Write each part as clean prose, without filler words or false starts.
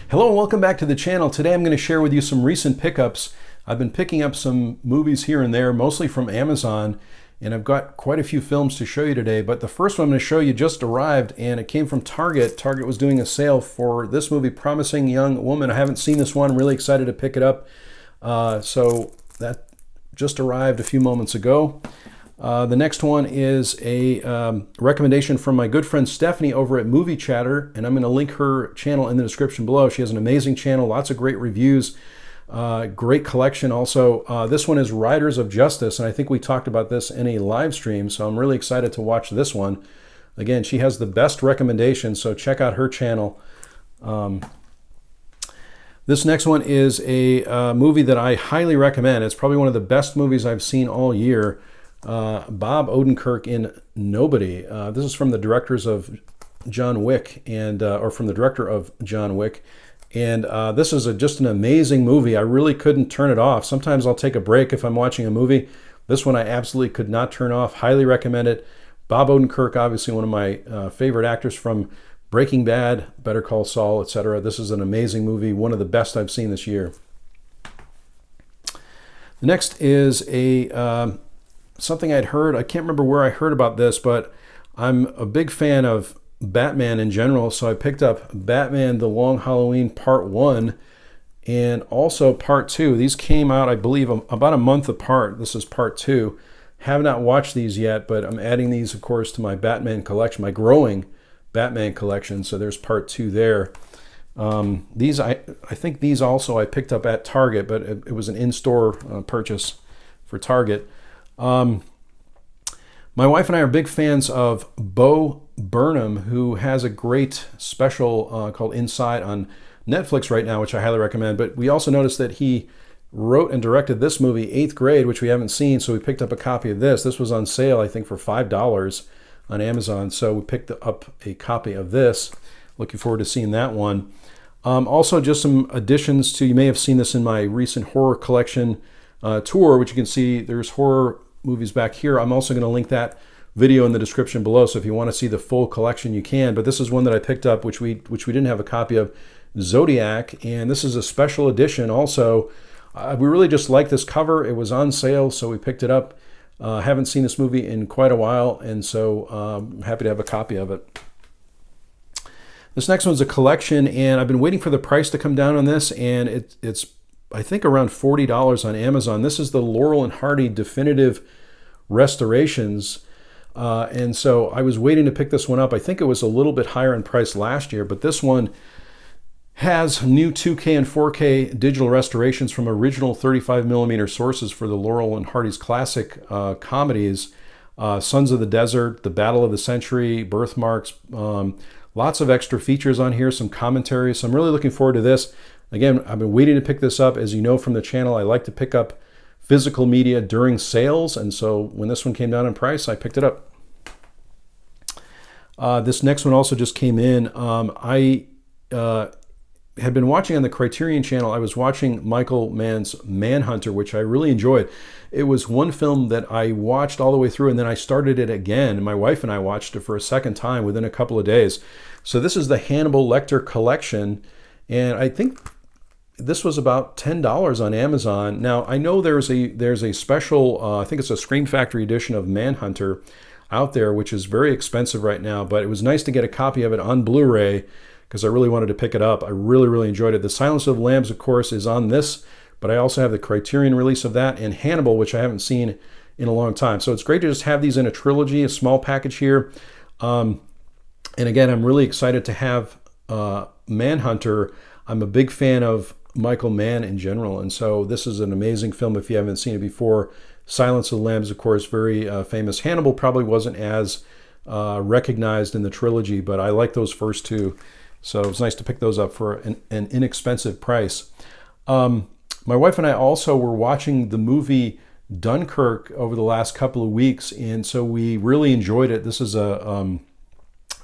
Hello and welcome back to the channel. Today I'm going to share with you some recent pickups. I've been picking up some movies here and there, mostly from Amazon, and I've got quite a few films to show you today. But the first one I'm going to show you just arrived, and it came from Target. Target was doing a sale for this movie, Promising Young Woman. I haven't seen this one. I'm really excited to pick it up. So that just arrived a few moments ago. The next one is a recommendation from my good friend Stephanie over at Movie Chatter, and I'm going to link her channel in the description below. She has an amazing channel, lots of great reviews, great collection also. This one is Riders of Justice, and I think we talked about this in a live stream, so I'm really excited to watch this one. Again, she has the best recommendations, so check out her channel. This next one is a movie that I highly recommend. It's probably one of the best movies I've seen all year. Bob Odenkirk in Nobody. This is from the directors of John Wick, and or from the director of John Wick, and this is just an amazing movie. I really couldn't turn it off. Sometimes I'll take a break if I'm watching a movie. This one I absolutely could not turn off. Highly recommend it. Bob Odenkirk, obviously one of my favorite actors from Breaking Bad, Better Call Saul, etc. This is an amazing movie, one of the best I've seen this year. The next is a something I'd heard. I can't remember where I heard about this, but I'm a big fan of Batman in general, so I picked up Batman The Long Halloween Part 1 and also Part 2. These came out, I believe, about a month apart. This is Part 2. Have not watched these yet, but I'm adding these, of course, to my Batman collection, my growing Batman collection, so there's Part 2 there. These, I think these also I picked up at Target, but it was an in-store purchase for Target. My wife and I are big fans of Bo Burnham, who has a great special called Inside on Netflix right now, which I highly recommend. But we also noticed that he wrote and directed this movie, 8th Grade, which we haven't seen, so we picked up a copy of this. This was on sale, I think, for $5 on Amazon, so we picked up a copy of this. Looking forward to seeing that one. Also, just some additions to, you may have seen this in my recent horror collection tour, which you can see there's horror movies back here. I'm also going to link that video in the description below, so if you want to see the full collection, you can. But this is one that I picked up, which we didn't have a copy of, Zodiac, and this is a special edition also. We really just like this cover. It was on sale, so we picked it up. Haven't seen this movie in quite a while, and so I'm happy to have a copy of it. This next one's a collection, and I've been waiting for the price to come down on this, and it's I think around $40 on Amazon. This is the Laurel and Hardy definitive restorations. And so I was waiting to pick this one up. I think it was a little bit higher in price last year, but this one has new 2K and 4K digital restorations from original 35mm sources for the Laurel and Hardy's classic comedies. Sons of the Desert, The Battle of the Century, Birthmarks, lots of extra features on here, some commentary. So I'm really looking forward to this. Again, I've been waiting to pick this up. As you know from the channel, I like to pick up physical media during sales, and so when this one came down in price, I picked it up. This next one also just came in. I had been watching on the Criterion channel. I was watching Michael Mann's Manhunter, which I really enjoyed. It was one film that I watched all the way through, and then I started it again, and my wife and I watched it for a second time within a couple of days. So this is the Hannibal Lecter collection, and I think this was about $10 on Amazon. Now, I know there's a special, I think it's a Scream Factory edition of Manhunter out there, which is very expensive right now, but it was nice to get a copy of it on Blu-ray because I really wanted to pick it up. I really, really enjoyed it. The Silence of the Lambs, of course, is on this, but I also have the Criterion release of that, and Hannibal, which I haven't seen in a long time. So it's great to just have these in a trilogy, a small package here. And again, I'm really excited to have Manhunter. I'm a big fan of Michael Mann in general, and so this is an amazing film if you haven't seen it before. Silence of the Lambs, of course, very famous. Hannibal probably wasn't as recognized in the trilogy, but I like those first two, so it was nice to pick those up for an inexpensive price. My wife and I also were watching the movie Dunkirk over the last couple of weeks, and so we really enjoyed it. This is a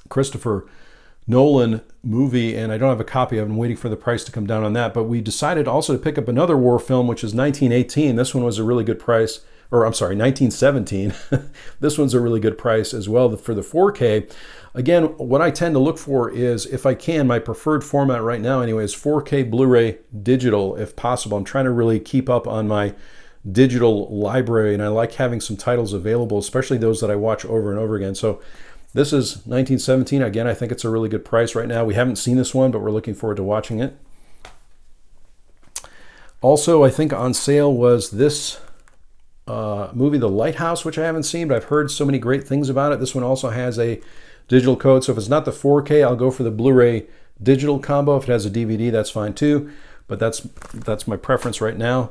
Christopher Nolan movie, and I don't have a copy of it. I'm waiting for the price to come down on that, but we decided also to pick up another war film, which is 1918. This one was a really good price, or I'm sorry, 1917. This one's a really good price as well for the 4K. Again, what I tend to look for is, if I can, my preferred format right now anyway is 4K Blu-ray digital if possible. I'm trying to really keep up on my digital library, and I like having some titles available, especially those that I watch over and over again. So this is 1917. Again, I think it's a really good price right now. We haven't seen this one, but we're looking forward to watching it. Also, I think on sale was this movie, The Lighthouse, which I haven't seen, but I've heard so many great things about it. This one also has a digital code, so if it's not the 4K, I'll go for the Blu-ray digital combo. If it has a DVD, that's fine too, but that's my preference right now.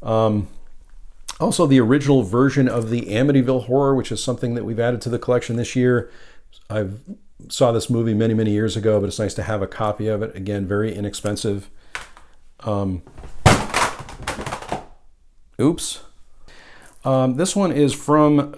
Also, the original version of the Amityville Horror, which is something that we've added to the collection this year. I saw this movie many, many years ago, but it's nice to have a copy of it. Again, very inexpensive. Oops. This one is from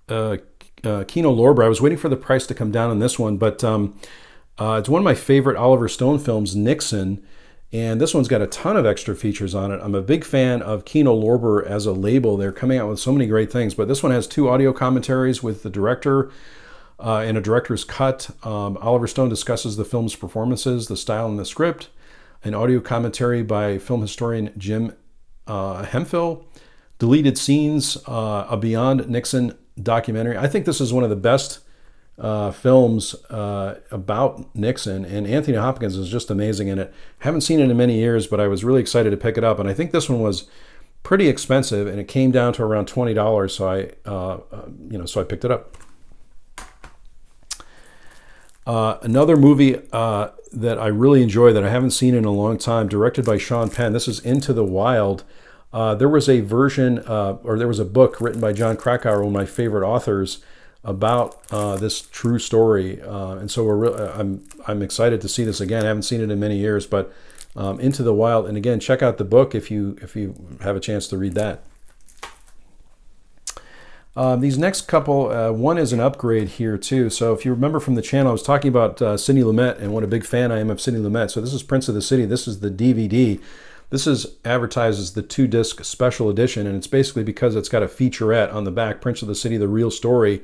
Kino Lorber. I was waiting for the price to come down on this one, but it's one of my favorite Oliver Stone films, Nixon, and this one's got a ton of extra features on it. I'm a big fan of Kino Lorber as a label. They're coming out with so many great things, but this one has 2 audio commentaries with the director and a director's cut. Oliver Stone discusses the film's performances, the style, and the script. An audio commentary by film historian Jim Hemphill. Deleted scenes, a Beyond Nixon documentary. I think this is one of the best films about Nixon, and Anthony Hopkins is just amazing in it. Haven't seen it in many years, but I was really excited to pick it up, and I think this one was pretty expensive, and it came down to around $20, so I picked it up. Another movie that I really enjoy that I haven't seen in a long time, directed by Sean Penn. This is Into the Wild. There was a version, or there was a book written by John Krakauer, one of my favorite authors, about this true story, and so I'm excited to see this again. I haven't seen it in many years, but Into the Wild. And again, check out the book if you have a chance to read that. These next couple, one is an upgrade here too. So if you remember from the channel, I was talking about Sidney Lumet and what a big fan I am of Sidney Lumet. So this is Prince of the City. This is the DVD. This is advertised as the 2-disc special edition, and it's basically because it's got a featurette on the back, Prince of the City, the real story,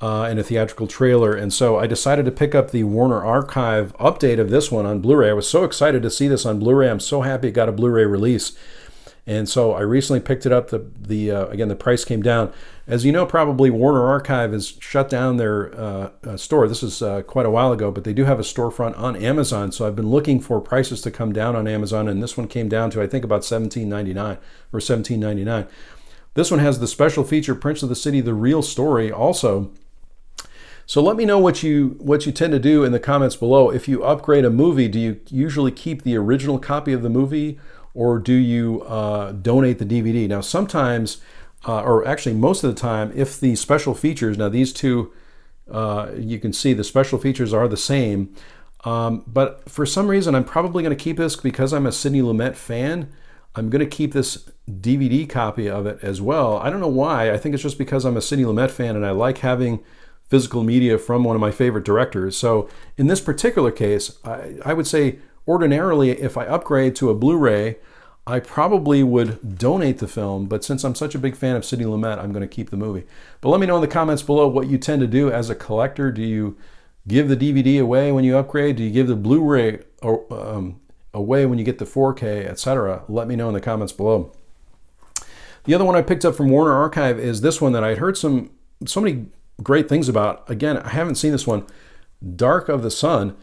and a theatrical trailer. And so I decided to pick up the Warner Archive update of this one on Blu-ray. I was so excited to see this on Blu-ray. I'm so happy it got a Blu-ray release. And so I recently picked it up. Again, the price came down. As you know, probably Warner Archive has shut down their store. This is quite a while ago, but they do have a storefront on Amazon. So I've been looking for prices to come down on Amazon, and this one came down to, I think, about $17.99 or $17.99. This one has the special feature, Prince of the City, the real story also. So let me know what you tend to do in the comments below. If you upgrade a movie, do you usually keep the original copy of the movie, or do you donate the DVD? Now sometimes, or actually most of the time, if the special features, now these two, you can see the special features are the same, but for some reason I'm probably going to keep this because I'm a Sidney Lumet fan. I'm going to keep this DVD copy of it as well. I don't know why. I think it's just because I'm a Sidney Lumet fan and I like having physical media from one of my favorite directors. So in this particular case, I would say ordinarily if I upgrade to a Blu-ray, I probably would donate the film, but since I'm such a big fan of Sidney Lumet, I'm going to keep the movie. But let me know in the comments below what you tend to do as a collector. Do you give the DVD away when you upgrade? Do you give the Blu-ray away when you get the 4K, etc.? Let me know in the comments below. The other one I picked up from Warner Archive is this one that I had heard so many great things about. Again, I haven't seen this one, Dark of the Sun.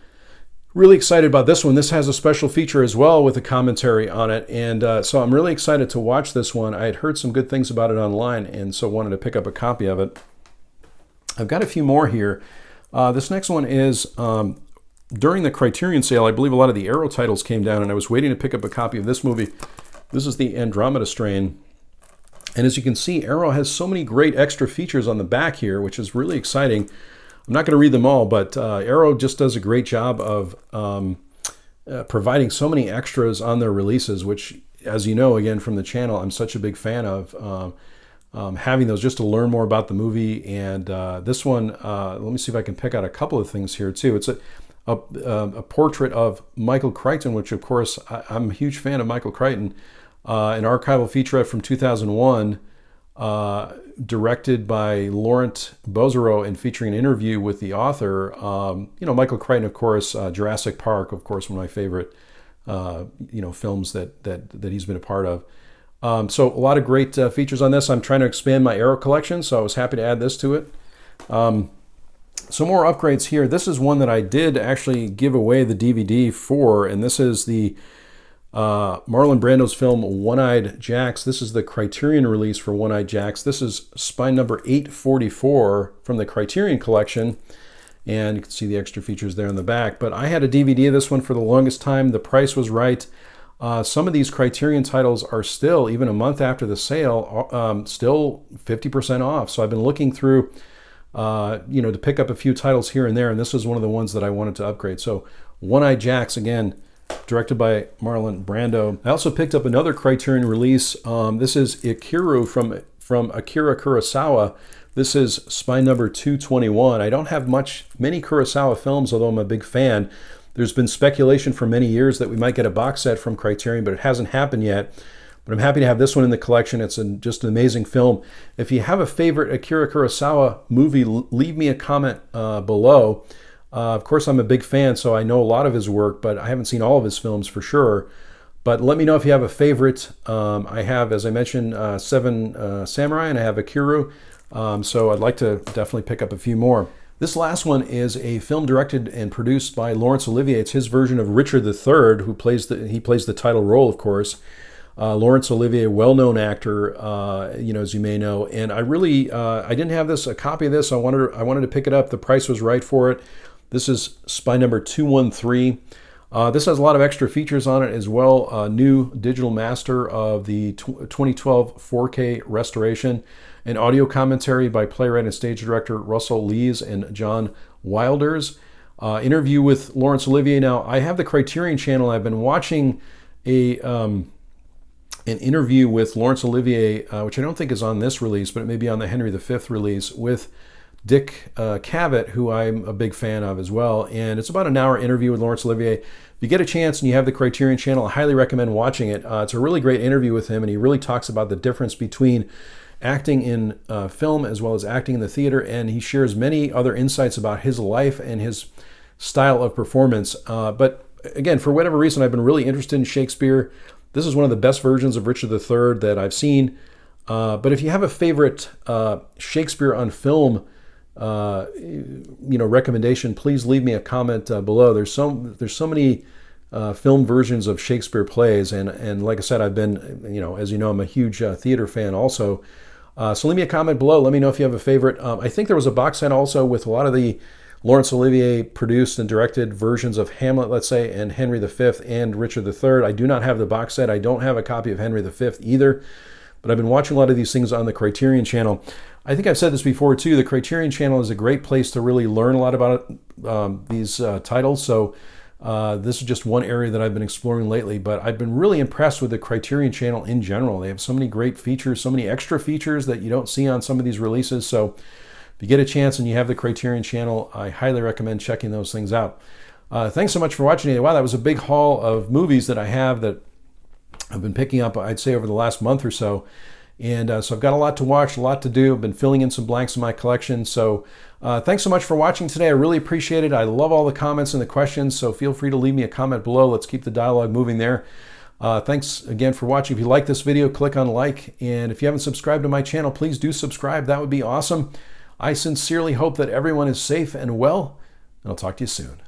Really excited about this one. This has a special feature as well with a commentary on it, and so I'm really excited to watch this one. I had heard some good things about it online, and so wanted to pick up a copy of it. I've got a few more here. This next one is during the Criterion sale. I believe a lot of the Arrow titles came down, and I was waiting to pick up a copy of this movie. This is the Andromeda strain, and as you can see, Arrow has so many great extra features on the back here, which is really exciting. I'm not going to read them all, but Arrow just does a great job of providing so many extras on their releases, which, as you know, again, from the channel, I'm such a big fan of having those just to learn more about the movie. And this one, let me see if I can pick out a couple of things here, too. It's a portrait of Michael Crichton, which, of course, I'm a huge fan of Michael Crichton. An archival featurette from 2001. directed by Laurent Bozereau and featuring an interview with the author. Michael Crichton, of course, Jurassic Park, of course, one of my favorite films that he's been a part of. So a lot of great features on this. I'm trying to expand my Arrow collection, so I was happy to add this to it. Some more upgrades here. This is one that I did actually give away the DVD for, and this is the Marlon Brando's film One-Eyed Jacks. This is the Criterion release for One-Eyed Jacks. This is spine number 844 from the Criterion collection, and you can see the extra features there in the back. But I had a DVD of this one for the longest time. The price was right. Some of these Criterion titles are still, even a month after the sale, still 50% off. So I've been looking through to pick up a few titles here and there, and this was one of the ones that I wanted to upgrade. So One-Eyed Jacks, again, directed by Marlon Brando. I also picked up another Criterion release. This is Ikiru from Akira Kurosawa. This is spine number 221. I don't have many Kurosawa films, although I'm a big fan. There's been speculation for many years that we might get a box set from Criterion, but it hasn't happened yet. But I'm happy to have this one in the collection. It's just an amazing film. If you have a favorite Akira Kurosawa movie, leave me a comment below. Of course, I'm a big fan, so I know a lot of his work, but I haven't seen all of his films for sure. But let me know if you have a favorite. I have, as I mentioned, Seven Samurai, and I have Ikiru. So I'd like to definitely pick up a few more. This last one is a film directed and produced by Laurence Olivier. It's his version of Richard III, he plays the title role, of course. Laurence Olivier, well-known actor, as you may know. And I didn't have a copy of this. I wanted to pick it up. The price was right for it. This is spine number 213. This has a lot of extra features on it as well. New digital master of the 2012 4K restoration, an audio commentary by playwright and stage director Russell Lees and John Wilders. Interview with Laurence Olivier. Now, I have the Criterion channel. I've been watching an interview with Laurence Olivier, which I don't think is on this release, but it may be on the Henry V release, with Dick Cavett, who I'm a big fan of as well. And it's about an hour interview with Laurence Olivier. If you get a chance and you have the Criterion channel, I highly recommend watching it. It's a really great interview with him, and he really talks about the difference between acting in film as well as acting in the theater, and he shares many other insights about his life and his style of performance. But again, for whatever reason, I've been really interested in Shakespeare. This is one of the best versions of Richard III that I've seen. But if you have a favorite Shakespeare on film recommendation, please leave me a comment below. There's so many film versions of Shakespeare plays, and like I said, I've been, as you know, I'm a huge theater fan also. So leave me a comment below. Let me know if you have a favorite. I think there was a box set also with a lot of the Laurence Olivier produced and directed versions of Hamlet, let's say, and Henry V and Richard III. I do not have the box set. I don't have a copy of Henry V either, but I've been watching a lot of these things on the Criterion channel. I think I've said this before too. The Criterion channel is a great place to really learn a lot about these titles. So this is just one area that I've been exploring lately, but I've been really impressed with the Criterion channel in general. They have so many great features, so many extra features that you don't see on some of these releases. So if you get a chance and you have the Criterion channel, I highly recommend checking those things out. Thanks so much for watching today. Wow, that was a big haul of movies that I have that I've been picking up, I'd say, over the last month or so. And so I've got a lot to watch, a lot to do. I've been filling in some blanks in my collection. So thanks so much for watching today. I really appreciate it. I love all the comments and the questions, so feel free to leave me a comment below. Let's keep the dialogue moving there. Thanks again for watching. If you like this video, click on like. And if you haven't subscribed to my channel, please do subscribe. That would be awesome. I sincerely hope that everyone is safe and well, and I'll talk to you soon.